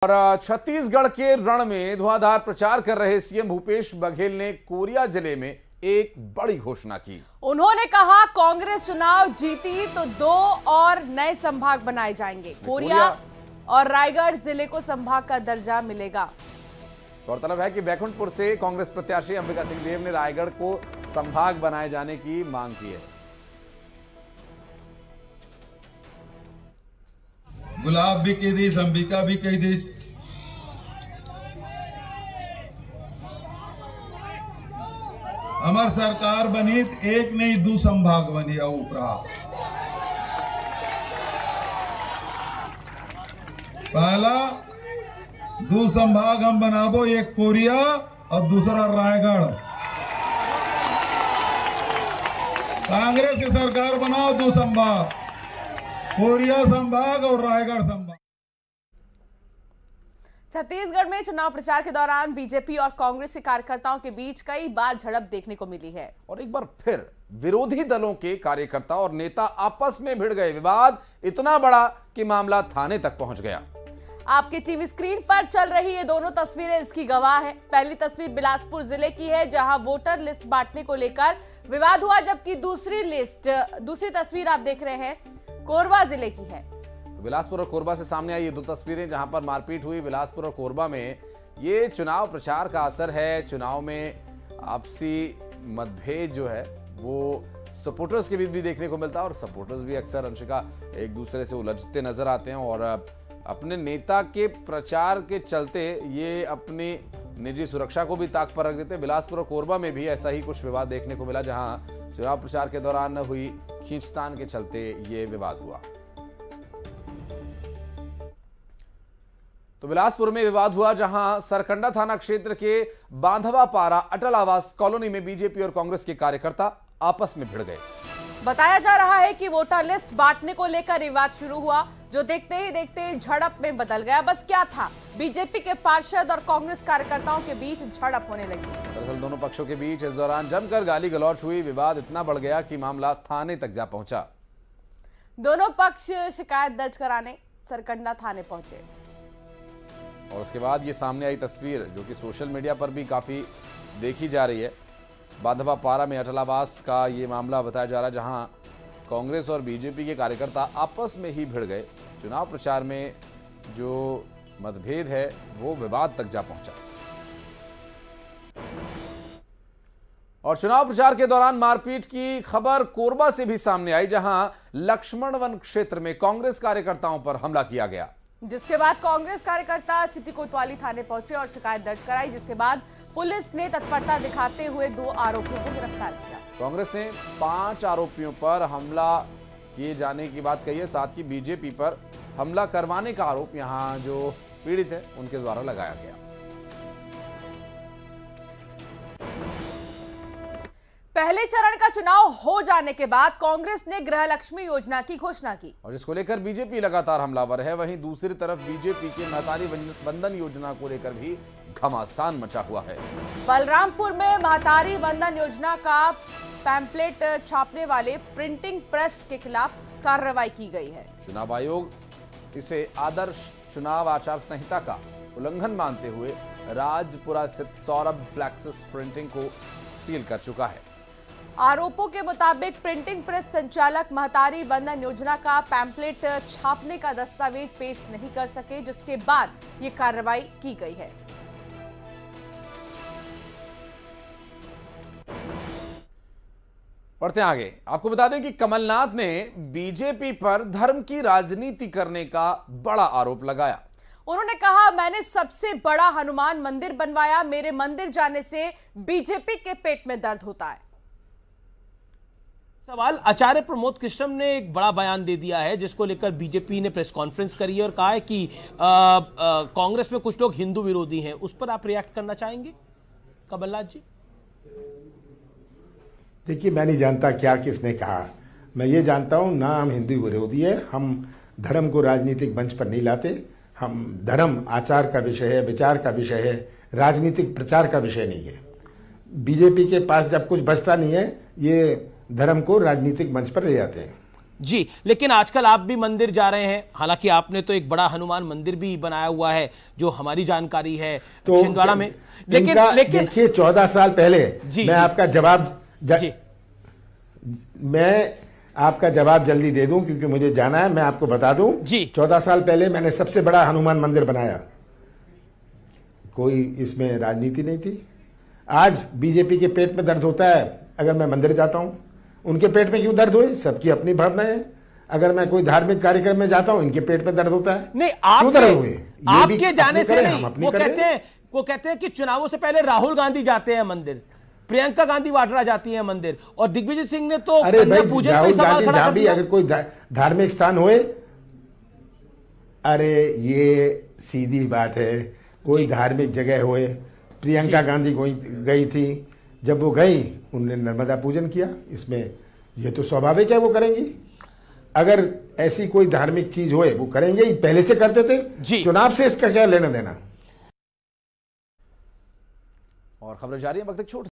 और छत्तीसगढ़ के रण में धुआंधार प्रचार कर रहे सीएम भूपेश बघेल ने कोरिया जिले में एक बड़ी घोषणा की। उन्होंने कहा कांग्रेस चुनाव जीती तो 2 और नए संभाग बनाए जाएंगे। कोरिया और रायगढ़ जिले को संभाग का दर्जा मिलेगा। गौरतलब है कि बैकुंठपुर से कांग्रेस प्रत्याशी अंबिका सिंह देव ने रायगढ़ को संभाग बनाए जाने की मांग की है। गुलाब भी कह दीस, अंबिका भी कह दीस। हमार सरकार बनी एक नहीं 2 संभाग बनी उपरा। पहला 2 संभाग हम बनाबो, एक कोरिया और दूसरा रायगढ़। कांग्रेस की सरकार बनाओ 2 संभाग, कोरिया संभाग और रायगढ़ संभाग। छत्तीसगढ़ में चुनाव प्रचार के दौरान बीजेपी और कांग्रेस के कार्यकर्ताओं के बीच कई बार झड़प देखने को मिली है और एक बार फिर विरोधी दलों के कार्यकर्ता और नेता आपस में भिड़ गए। विवाद इतना बड़ा कि मामला थाने तक पहुंच गया। आपके टीवी स्क्रीन पर चल रही ये दोनों तस्वीरें इसकी गवाह है। पहली तस्वीर बिलासपुर जिले की है, जहां वोटर लिस्ट बांटने को लेकर विवाद हुआ, जबकि दूसरी तस्वीर आप देख रहे हैं कोरबा जिले की है। बिलासपुर और कोरबा से सामने आई ये 2 तस्वीरें जहां पर मारपीट हुई। बिलासपुर और कोरबा में ये चुनाव प्रचार का असर है। चुनाव में आपसी मतभेद जो है वो सपोर्टर्स के बीच भी देखने को मिलता है और सपोर्टर्स भी अक्सर अंशिका एक दूसरे से उलझते नजर आते हैं और अपने नेता के प्रचार के चलते ये अपनी निजी सुरक्षा को भी ताक पर रख देते हैं। बिलासपुर और कोरबा में भी ऐसा ही कुछ विवाद देखने को मिला, जहां चुनाव प्रचार के दौरान हुई खींचतान के चलते ये विवाद हुआ। तो बिलासपुर में विवाद हुआ, जहां सरकंडा थाना क्षेत्र के बांधवा पारा अटल आवास कॉलोनी में बीजेपी और कांग्रेस के कार्यकर्ता आपस में भिड़ गए। बताया जा रहा है कि वोटर लिस्ट बांटने को लेकर विवाद शुरू हुआ, जो देखते ही देखते झड़प में बदल गया। बस क्या था, बीजेपी के पार्षद और कांग्रेस कार्यकर्ताओं के बीच झड़प होने लगी। दरअसल दोनों पक्षों के बीच इस दौरान जमकर गाली गलौच हुई। विवाद इतना बढ़ गया कि मामला थाने तक जा पहुंचा। दोनों पक्ष शिकायत दर्ज कराने सरकंडा थाने पहुंचे और उसके बाद ये सामने आई तस्वीर, जो कि सोशल मीडिया पर भी काफी देखी जा रही है। बांधवा पारा में अटल आवास का ये मामला बताया जा रहा है, जहां कांग्रेस और बीजेपी के कार्यकर्ता आपस में ही भिड़ गए। चुनाव प्रचार में जो मतभेद है वो विवाद तक जा पहुंचा और चुनाव प्रचार के दौरान मारपीट की खबर कोरबा से भी सामने आई, जहां लक्ष्मण वन क्षेत्र में कांग्रेस कार्यकर्ताओं पर हमला किया गया, जिसके बाद कांग्रेस कार्यकर्ता सिटी कोतवाली थाने पहुंचे और शिकायत दर्ज कराई, जिसके बाद पुलिस ने तत्परता दिखाते हुए 2 आरोपियों को गिरफ्तार किया। कांग्रेस ने 5 आरोपियों पर हमला किए जाने की बात कही है। साथ ही बीजेपी पर हमला करवाने का आरोप यहां जो पीड़ित है उनके द्वारा लगाया गया। पहले चरण का चुनाव हो जाने के बाद कांग्रेस ने गृहलक्ष्मी योजना की घोषणा की और जिसको लेकर बीजेपी लगातार हमलावर है। वहीं दूसरी तरफ बीजेपी के महतारी वंदन योजना को लेकर भी घमासान मचा हुआ है। बलरामपुर में महतारी वंदन योजना का पैम्पलेट छापने वाले प्रिंटिंग प्रेस के खिलाफ कार्रवाई की गई है। चुनाव आयोग इसे आदर्श चुनाव आचार संहिता का उल्लंघन मानते हुए राजपुरा स्थित सौरभ फ्लैक्स प्रिंटिंग को सील कर चुका है। आरोपों के मुताबिक प्रिंटिंग प्रेस संचालक महतारी वंदन योजना का पैम्पलेट छापने का दस्तावेज पेश नहीं कर सके, जिसके बाद ये कार्रवाई की गई है। बढ़ते आगे, आपको बता दें कि कमलनाथ ने बीजेपी पर धर्म की राजनीति करने का बड़ा आरोप लगाया। उन्होंने कहा, मैंने सबसे बड़ा हनुमान मंदिर बनवाया, मेरे मंदिर जाने से बीजेपी के पेट में दर्द होता है। सवाल, आचार्य प्रमोद कृष्णम ने एक बड़ा बयान दे दिया है, जिसको लेकर बीजेपी ने प्रेस कॉन्फ्रेंस करी है और कहा है कि कांग्रेस में कुछ लोग हिंदू विरोधी हैं। उस पर आप रिएक्ट करना चाहेंगे कमलनाथ जी? देखिए, मैं नहीं जानता क्या किसने कहा। मैं ये जानता हूं, ना हम हिंदू विरोधी है, हम धर्म को राजनीतिक मंच पर नहीं लाते। हम धर्म आचार का विषय है, विचार का विषय है, राजनीतिक प्रचार का विषय नहीं है। बीजेपी के पास जब कुछ बचता नहीं है, ये धर्म को राजनीतिक मंच पर ले जाते हैं। जी, लेकिन आजकल आप भी मंदिर जा रहे हैं, हालांकि आपने तो एक बड़ा हनुमान मंदिर भी बनाया हुआ है जो हमारी जानकारी है तो छिंदवाड़ा में। लेकिन देखिए 14 साल पहले मैं आपका जवाब जल्दी दे दूं क्योंकि मुझे जाना है। मैं आपको बता दूं जी 14 साल पहले मैंने सबसे बड़ा हनुमान मंदिर बनाया, कोई इसमें राजनीति नहीं थी। आज बीजेपी के पेट में दर्द होता है अगर मैं मंदिर जाता हूं, उनके पेट में क्यों दर्द हुए? सबकी अपनी भावना है। अगर मैं कोई धार्मिक कार्यक्रम में जाता हूं, इनके पेट में दर्द होता है। नहीं, आपके जाने से नहीं, वो कहते हैं कि चुनावों से पहले राहुल गांधी जाते हैं मंदिर, प्रियंका गांधी वाड्रा जाती है मंदिर, और दिग्विजय सिंह ने तो कन्या पूजन पे सवाल खड़ा कर दिया। अगर कोई धार्मिक स्थान होए, अरे ये सीधी बात है, कोई धार्मिक जगह होए, प्रियंका गांधी गई थी, जब वो गई उन्होंने नर्मदा पूजन किया, इसमें ये तो स्वाभाविक है वो करेंगी। अगर ऐसी कोई धार्मिक चीज होए वो करेंगे ही, पहले से करते थे। चुनाव से इसका क्या लेना देना। और खबरें जारी हैं, वक्त एक छोटे